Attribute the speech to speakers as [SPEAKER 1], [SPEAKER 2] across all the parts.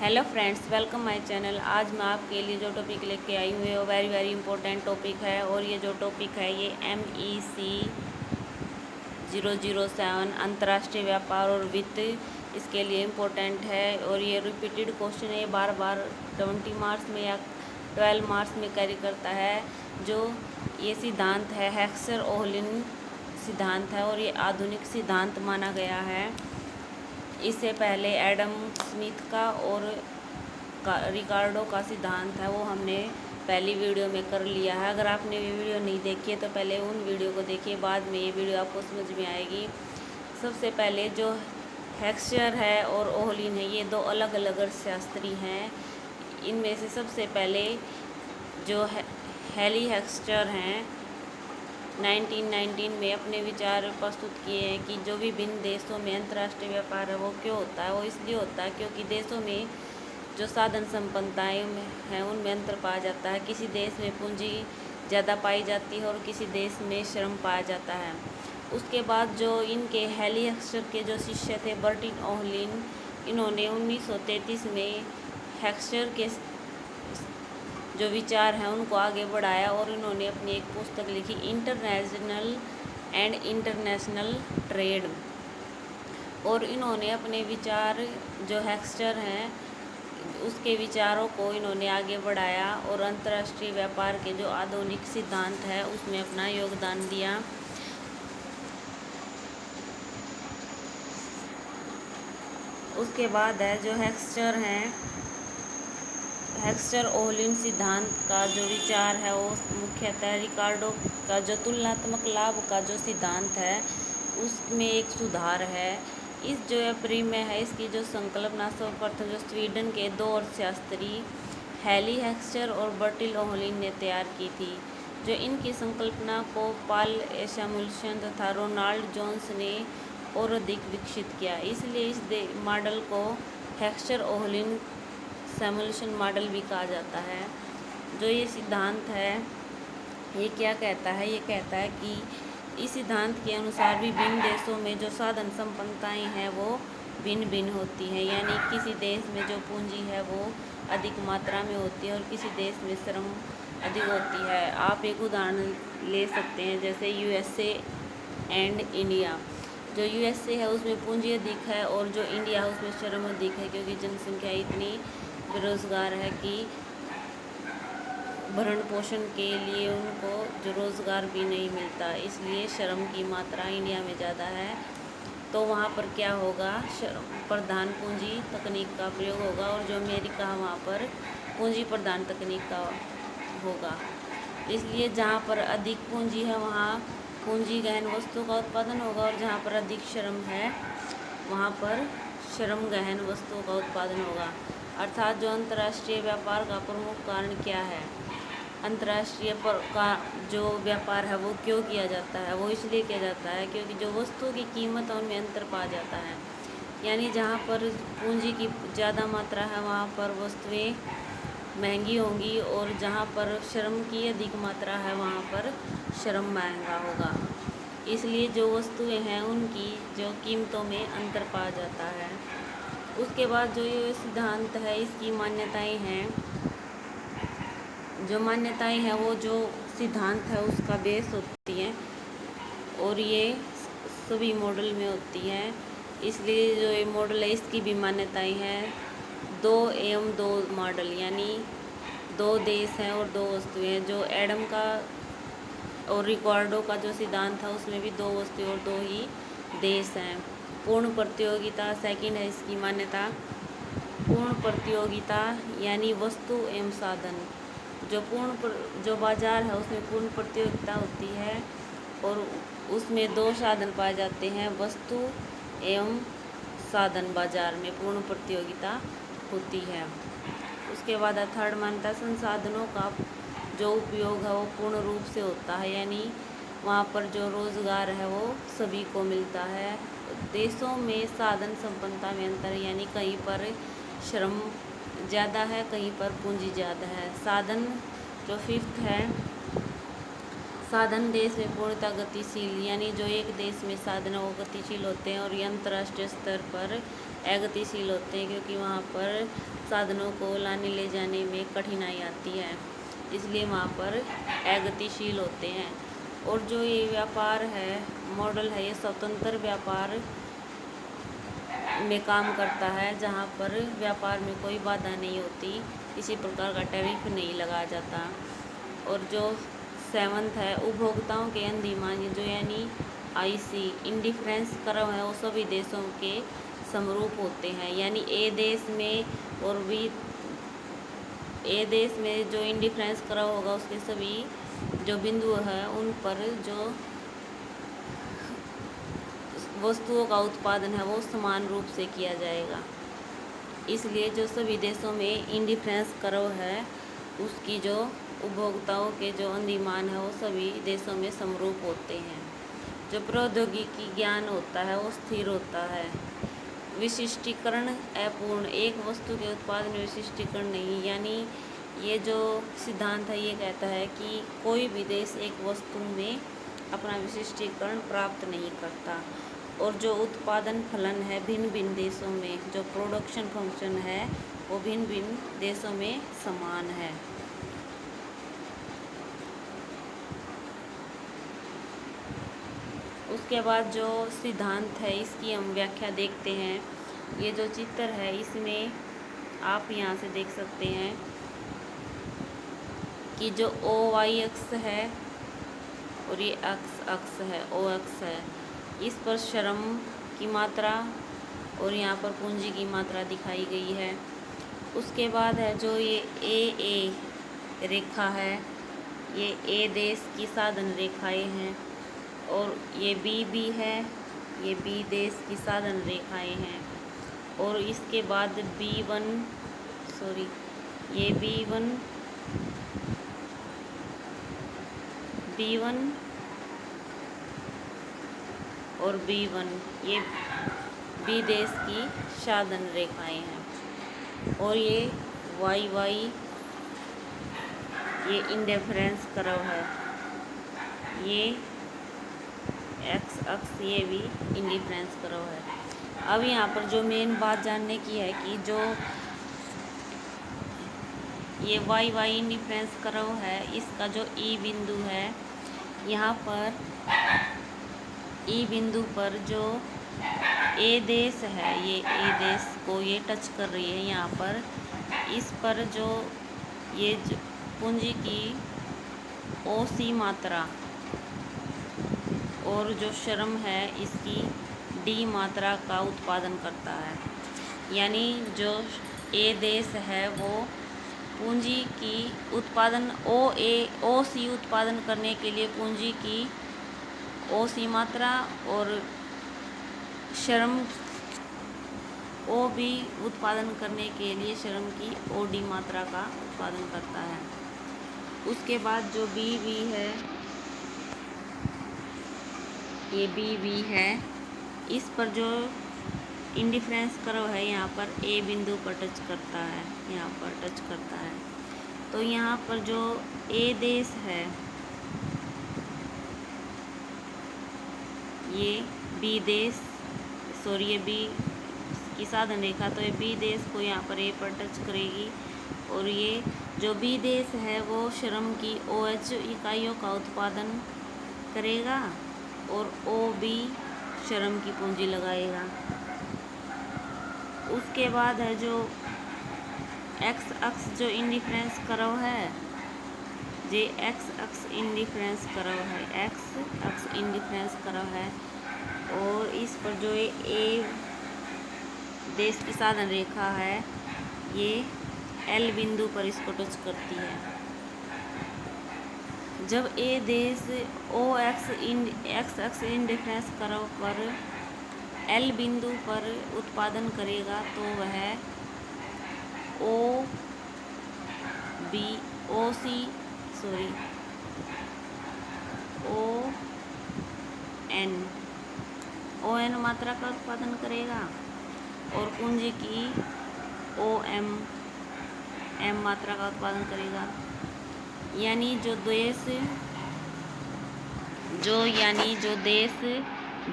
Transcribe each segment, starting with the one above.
[SPEAKER 1] Hello friends, welcome my channel. आज मैं आपके लिए जो टॉपिक लेके आई हुई वो वेरी इंपॉर्टेंट टॉपिक है। और ये जो टॉपिक है ये MEC 007 अंतर्राष्ट्रीय व्यापार और वित्त इसके लिए इम्पोर्टेंट है। और ये रिपीटेड क्वेश्चन है, बार बार 20 मार्क्स में या 12 मार्क्स में कैरी करता है। जो ये सिद्धांत है हेक्सर-ओहलिन सिद्धांत है और ये आधुनिक सिद्धांत माना गया है। इससे पहले एडम स्मिथ का और रिकार्डो का सिद्धांत है, वो हमने पहली वीडियो में कर लिया है। अगर आपने ये वीडियो नहीं देखी है तो पहले उन वीडियो को देखिए, बाद में ये वीडियो आपको समझ में आएगी। सबसे पहले जो हेक्सचर है और ओहलिन है, ये दो अलग अलग अर्थशास्त्री हैं। इनमें से सबसे पहले जो हेली हेक्सचर हैं 1919 में अपने विचार प्रस्तुत किए हैं कि जो विभिन्न देशों में अंतर्राष्ट्रीय व्यापार है वो क्यों होता है। वो इसलिए होता है क्योंकि देशों में जो साधन संपन्नताएं हैं उनमें अंतर पाया जाता है। किसी देश में पूंजी ज़्यादा पाई जाती है और किसी देश में श्रम पाया जाता है। उसके बाद जो इनके हेली हेक्सचर के जो शिष्य थे बर्टिन ओहलिन, इन्होंने 1933 में हेक्सचर के जो विचार हैं उनको आगे बढ़ाया और इन्होंने अपनी एक पुस्तक लिखी इंटरनेशनल एंड इंटरनेशनल ट्रेड। और इन्होंने अपने विचार जो हेक्सचर हैं उसके विचारों को इन्होंने आगे बढ़ाया और अंतर्राष्ट्रीय व्यापार के जो आधुनिक सिद्धांत है उसमें अपना योगदान दिया। उसके बाद है जो हेक्सचर हैं, हेक्सचर-ओहलिन सिद्धांत का जो विचार है वो मुख्यतः रिकार्डो का जो तुलनात्मक लाभ का जो सिद्धांत है उसमें एक सुधार है। इस जो परिमेय है इसकी जो संकल्पना सर्वप्रथम जो स्वीडन के दो अर्थशास्त्री हेली हेक्सचर और बर्टिल ओहलिन ने तैयार की थी। जो इनकी संकल्पना को पाल सैमुएल्सन तथा रोनाल्ड जोन्स ने और अधिक विकसित किया। इसलिए इस मॉडल को हेक्सचर-ओहलिन सैमुएल्सन मॉडल भी कहा जाता है। जो ये सिद्धांत है ये क्या कहता है, ये कहता है कि इस सिद्धांत के अनुसार विभिन्न देशों में जो साधन संपन्नताएं हैं वो भिन्न भिन्न होती हैं। यानी किसी देश में जो पूंजी है वो अधिक मात्रा में होती है और किसी देश में श्रम अधिक होती है। आप एक उदाहरण ले सकते हैं, जैसे USA एंड इंडिया। जो USA है उसमें पूंजी अधिक है और जो इंडिया है उसमें श्रम अधिक है, क्योंकि जनसंख्या इतनी बेरोज़गार है कि भरण पोषण के लिए उनको जो रोज़गार भी नहीं मिलता। इसलिए श्रम की मात्रा इंडिया में ज़्यादा है। तो वहाँ पर क्या होगा, श्रम प्रधान पूंजी तकनीक का प्रयोग होगा और जो अमेरिका है वहाँ पर पूंजी प्रधान तकनीक का होगा। इसलिए जहाँ पर अधिक पूंजी है वहाँ पूंजी गहन वस्तु का उत्पादन होगा और जहाँ पर अधिक श्रम है वहाँ पर श्रम गहन वस्तुओं का उत्पादन होगा। अर्थात जो अंतर्राष्ट्रीय व्यापार का प्रमुख कारण क्या है, अंतर्राष्ट्रीय का जो व्यापार है वो क्यों किया जाता है, वो इसलिए किया जाता है क्योंकि जो वस्तुओं की कीमत है उनमें अंतर पाया जाता है। यानी जहाँ पर पूंजी की ज़्यादा मात्रा है वहाँ पर वस्तुएं महंगी होंगी और जहाँ पर श्रम की अधिक मात्रा है वहाँ पर श्रम महंगा होगा। इसलिए जो वस्तुएं हैं उनकी जो कीमतों में अंतर पाया जाता है। उसके बाद जो ये सिद्धांत है इसकी मान्यताएं हैं। जो मान्यताएं हैं वो जो सिद्धांत है उसका बेस होती हैं और ये सभी मॉडल में होती हैं। इसलिए जो ये मॉडल है इसकी भी मान्यताएं हैं। 2 एवं 2 मॉडल, यानी 2 देश हैं और 2 वस्तुएं हैं। जो एडम का और रिकार्डो का जो सिद्धांत था उसमें भी 2 वस्तुएं और 2 ही देश हैं। पूर्ण प्रतियोगिता सेकंड है इसकी मान्यता। पूर्ण प्रतियोगिता यानी वस्तु एवं साधन। जो बाजार है उसमें पूर्ण प्रतियोगिता होती है और उसमें 2 साधन पाए जाते हैं, वस्तु एवं साधन। बाजार में पूर्ण प्रतियोगिता होती है। उसके बाद थर्ड मान्यता संसाधनों का जो उपयोग है वो पूर्ण रूप से होता है, यानी वहाँ पर जो रोज़गार है वो सभी को मिलता है। देशों में साधन संपन्नता में अंतर, यानी कहीं पर श्रम ज़्यादा है कहीं पर पूंजी ज़्यादा है। साधन जो फिफ्थ है, साधन देश में पूर्णतः गतिशील, यानी जो एक देश में साधन वो गतिशील होते हैं और ये अंतर्राष्ट्रीय स्तर पर गतिशील होते हैं, क्योंकि वहाँ पर साधनों को लाने ले जाने में कठिनाई आती है, इसलिए वहाँ पर गतिशील होते हैं। और जो ये व्यापार है मॉडल है, ये स्वतंत्र व्यापार में काम करता है, जहाँ पर व्यापार में कोई बाधा नहीं होती, किसी प्रकार का टैरिफ नहीं लगाया जाता। और जो 7th है, उपभोक्ताओं के अधिमान, जो यानी IC इंडिफरेंस कर्व है, वो सभी देशों के समरूप होते हैं। यानी ए देश में और बी ए देश में जो इंडिफरेंस कर्व होगा, उसके सभी जो बिंदु है उन पर जो वस्तुओं का उत्पादन है वो समान रूप से किया जाएगा। इसलिए जो सभी देशों में इंडिफरेंस कर्व है, उसकी जो उपभोक्ताओं के जो अधिमान है वो सभी देशों में समरूप होते हैं। जो प्रौद्योगिकी ज्ञान होता है वो स्थिर होता है। विशिष्टीकरण अपूर्ण, एक वस्तु के उत्पादन में विशिष्टीकरण नहीं, यानी ये जो सिद्धांत है ये कहता है कि कोई भी देश एक वस्तु में अपना विशिष्टीकरण प्राप्त नहीं करता। और जो उत्पादन फलन है भिन्न भिन्न देशों में, जो प्रोडक्शन फंक्शन है वो भिन्न भिन्न देशों में समान है। उसके बाद जो सिद्धांत है इसकी हम व्याख्या देखते हैं। ये जो चित्र है इसमें आप यहाँ से देख सकते हैं कि जो OY अक्ष है और ये अक्ष है O अक्ष है, इस पर श्रम की मात्रा और यहाँ पर पूंजी की मात्रा दिखाई गई है। उसके बाद है जो ये AA रेखा है, ये A देश की साधन रेखाएं हैं, और ये B है, ये B देश की साधन रेखाएं हैं। और इसके बाद ये B1 और B1 ये B देश की साधन रेखाएं हैं। और ये YY ये इंडिफरेंस कर्व है, ये X अक्ष ये भी इंडिफरेंस कर्व है। अब यहाँ पर जो मेन बात जानने की है कि जो ये YY इंडिफरेंस कर्व है, इसका जो E बिंदु है, यहाँ पर E बिंदु पर जो A देश है, ये A देश को ये टच कर रही है यहाँ पर। इस पर जो ये पूंजी की OC मात्रा और जो श्रम है इसकी D मात्रा का उत्पादन करता है। यानी जो A देश है वो पूंजी की उत्पादन OC उत्पादन करने के लिए पूंजी की OC मात्रा और श्रम OB उत्पादन करने के लिए श्रम की OD मात्रा का उत्पादन करता है। उसके बाद जो BB है, ये BB है, इस पर जो इंडिफरेंस कर्व है यहाँ पर A बिंदु पर टच करता है, यहाँ पर टच करता है। तो यहाँ पर जो A देश है, ये B देश ये B की साधन रेखा, तो ये B देश को यहाँ पर A पर टच करेगी। और ये जो B देश है वो श्रम की OH इकाइयों का उत्पादन करेगा और OB श्रम की पूंजी लगाएगा। उसके बाद है जो X अक्ष जो इंडिफरेंस कर्व है, ये X अक्ष इंडिफरेंस कर्व है, X अक्ष इंडिफरेंस कर्व है। और इस पर जो ये A देश की साधन रेखा है, ये L बिंदु पर इसको टच करती है। जब A देश X अक्ष इंडिफरेंस कर्व पर L बिंदु पर उत्पादन करेगा तो वह ON मात्रा का उत्पादन करेगा और पूंजी की M मात्रा का उत्पादन करेगा। यानी जो देश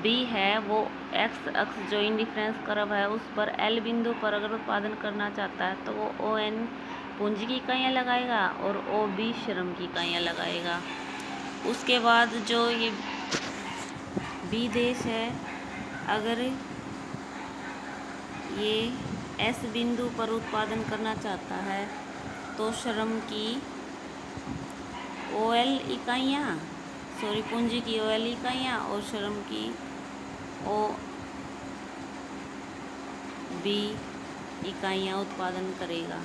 [SPEAKER 1] B है वो एक्स अक्ष जो इंडिफरेंस कर्व है उस पर एल बिंदु पर अगर उत्पादन करना चाहता है तो वो ओ एन पूंजी की इकाइयाँ लगाएगा और ओ बी श्रम की इकाइयाँ लगाएगा। उसके बाद जो ये बी देश है, अगर ये एस बिंदु पर उत्पादन करना चाहता है तो श्रम की ओ एल इकाइयाँ पूंजी की ओ एल इकाइयाँ और श्रम की ओ बी इकाइयाँ उत्पादन करेगा।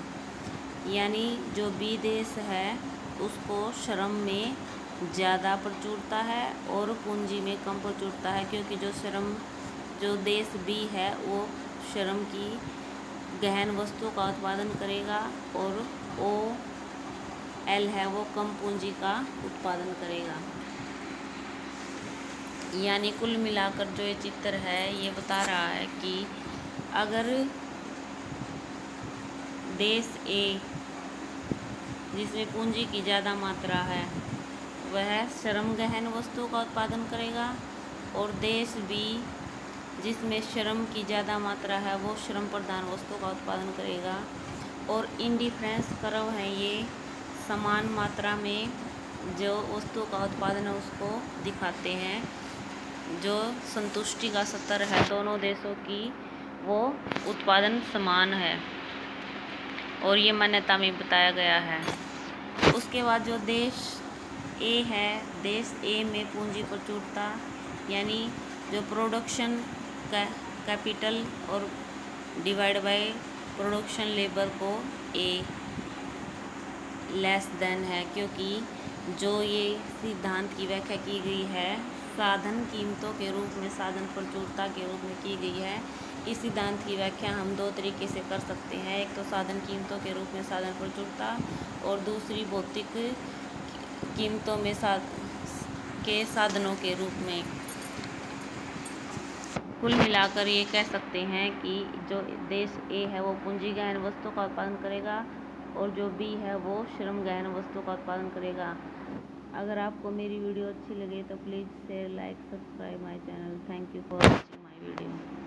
[SPEAKER 1] यानी जो बी देश है उसको श्रम में ज़्यादा प्रचुरता है और पूंजी में कम प्रचुरता है, क्योंकि जो देश बी है वो श्रम की गहन वस्तु का उत्पादन करेगा और ओ एल है वो कम पूंजी का उत्पादन करेगा। यानी कुल मिलाकर जो ये चित्र है ये बता रहा है कि अगर देश ए जिसमें पूंजी की ज़्यादा मात्रा है वह श्रम गहन वस्तु का उत्पादन करेगा और देश बी जिसमें श्रम की ज़्यादा मात्रा है वो श्रम प्रधान वस्तु का उत्पादन करेगा। और इंडिफरेंस कर्व है ये समान मात्रा में जो वस्तु का उत्पादन है उसको दिखाते हैं। जो संतुष्टि का स्तर है दोनों देशों की वो उत्पादन समान है और ये मान्यता में बताया गया है। उसके बाद जो देश ए है, देश ए में पूंजी प्रचुरता यानी जो प्रोडक्शन कैपिटल और डिवाइड बाय प्रोडक्शन लेबर को ए लेस देन है, क्योंकि जो ये सिद्धांत की व्याख्या की गई है साधन कीमतों के रूप में, साधन प्रचुरता के रूप में की गई है। इस सिद्धांत की व्याख्या हम दो तरीके से कर सकते हैं, एक तो साधन कीमतों के रूप में साधन प्रचुरता और दूसरी भौतिक कीमतों में के साधनों के रूप में। कुल मिलाकर ये कह सकते हैं कि जो देश ए है वो पूंजी गहन वस्तु का उत्पादन करेगा और जो बी है वो श्रम गहन वस्तु का उत्पादन करेगा। अगर आपको मेरी वीडियो अच्छी लगे तो please share, like, subscribe my channel. Thank you for watching my video.